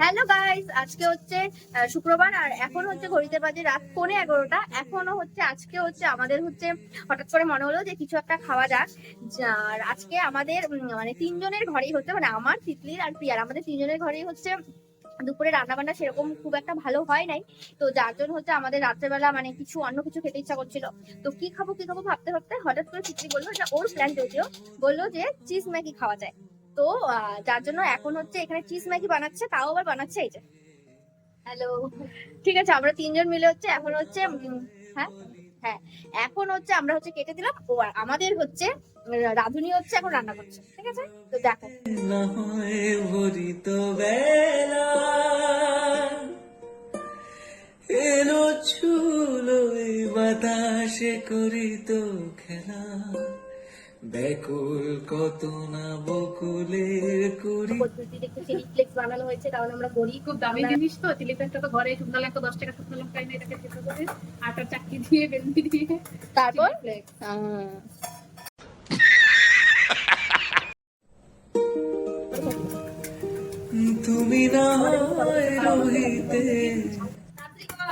Hello guys, আজকে হচ্ছে শুক্রবার আর এখন হচ্ছে ঘড়িতে বাজে রাত 11:15। এখনো হচ্ছে আজকে হচ্ছে আমাদের হচ্ছে হঠাৎ করে মনে হলো যে কিছু একটা খাওয়া যাক। আর আজকে আমাদের মানে তিনজনের ঘরেই হচ্ছে, মানে আমার, তিতলির আর প্রিয়ার, আমাদের তিনজনের ঘরেই হচ্ছে দুপুরে রান্না বান্না সেরকম খুব একটা ভালো হয় নাই। তো যার জন্য হচ্ছে আমাদের রাত্রেবেলা মানে কিছু অন্য কিছু খেতে ইচ্ছা করছিল। তো কি খাবো ভাবতে ভাবতে হঠাৎ করে তিতলি বললো, এটা ওর প্ল্যান যদিও, বললো যে চিজ ম্যাগি খাওয়া যায়। তো যার জন্য এখন হচ্ছে এখানে চিজ ম্যাগি বানাচ্ছে, তাও আবার বানাচ্ছে এই যে। হ্যালো, ঠিক আছে, আমরা তিনজন মিলে হচ্ছে এখন হচ্ছে হ্যাঁ হ্যাঁ, এখন হচ্ছে আমরা হচ্ছে কেটে দিলাম, ও আর আমাদের হচ্ছে রাঁধুনি হচ্ছে এখন রান্না করছে। ঠিক আছে, তো দেখো। না হয় ভরিত বেলা এলো ছুলো বাতাসে করিত খেলা ব্যাকুল কত না বকুলের করি। পদ্ধতিতে একটু চিলি ফ্লেক্স বানানো হয়েছে, কারণ আমরা গরিব। খুব দামি জিনিস তো, চিলি ফ্লেক্সটা তো ঘরে শুকনো লঙ্কা 10 টাকা শুকনো লঙ্কা এনে এটাকে থেতো করে আটার চাকতি দিয়ে বেলনি দিয়ে তারপর তুমি না হয় রহিতে।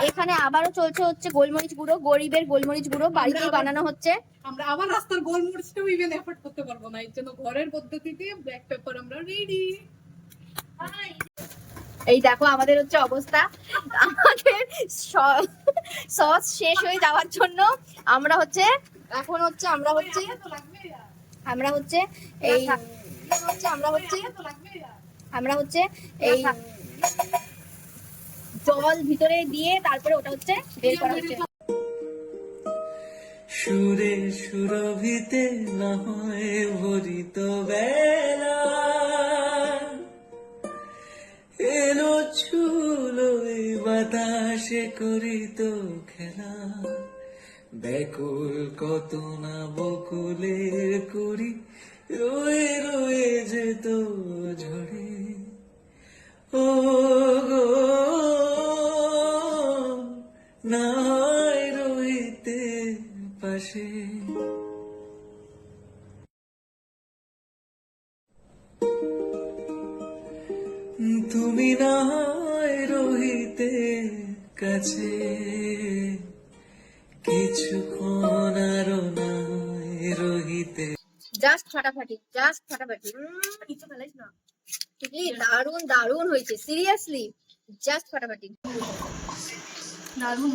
এখানে আবারও চলছে হচ্ছে গোলমরিচ গুঁড়ো, গরিবের গোলমরিচ গুঁড়ো বাড়িতেই বানানো হচ্ছে। আমরা আবার রাস্তার গোলমরিচটাও ইভেন এফোর্ড করতে পারবো না, এর জন্য ঘরের পদ্ধতিতে ব্ল্যাক পেপার আমরা রেডি। এই দেখো আমাদের হচ্ছে অবস্থা, আমাদের সস শেষ হয়ে যাওয়ার জন্য আমরা হচ্ছে এখন হচ্ছে আমরা হচ্ছে এই আমরা হচ্ছে এই জল ভিতরে দিয়ে তারপরে ওটা হচ্ছে বের করা হচ্ছে। সুরে সুরভিতে না হয় ভরিত বেলা এলো ছুলো বাতাসে করিত খেলা ব্যাকুল কত না বকুলের করি রয়ে রয়ে যেত ঝরে ও গো না হয় রইতে পাশে। তুমি না হয় রহিতে কাছে কিছুক্ষণ আরো না রহিতে। জাস্ট ফাটাফাটি, কিছু ফেলাইস না। ঠিকই, দারুণ দারুণ হয়েছে, সিরিয়াসলি জাস্ট ফাটাফাটি, দারুণ।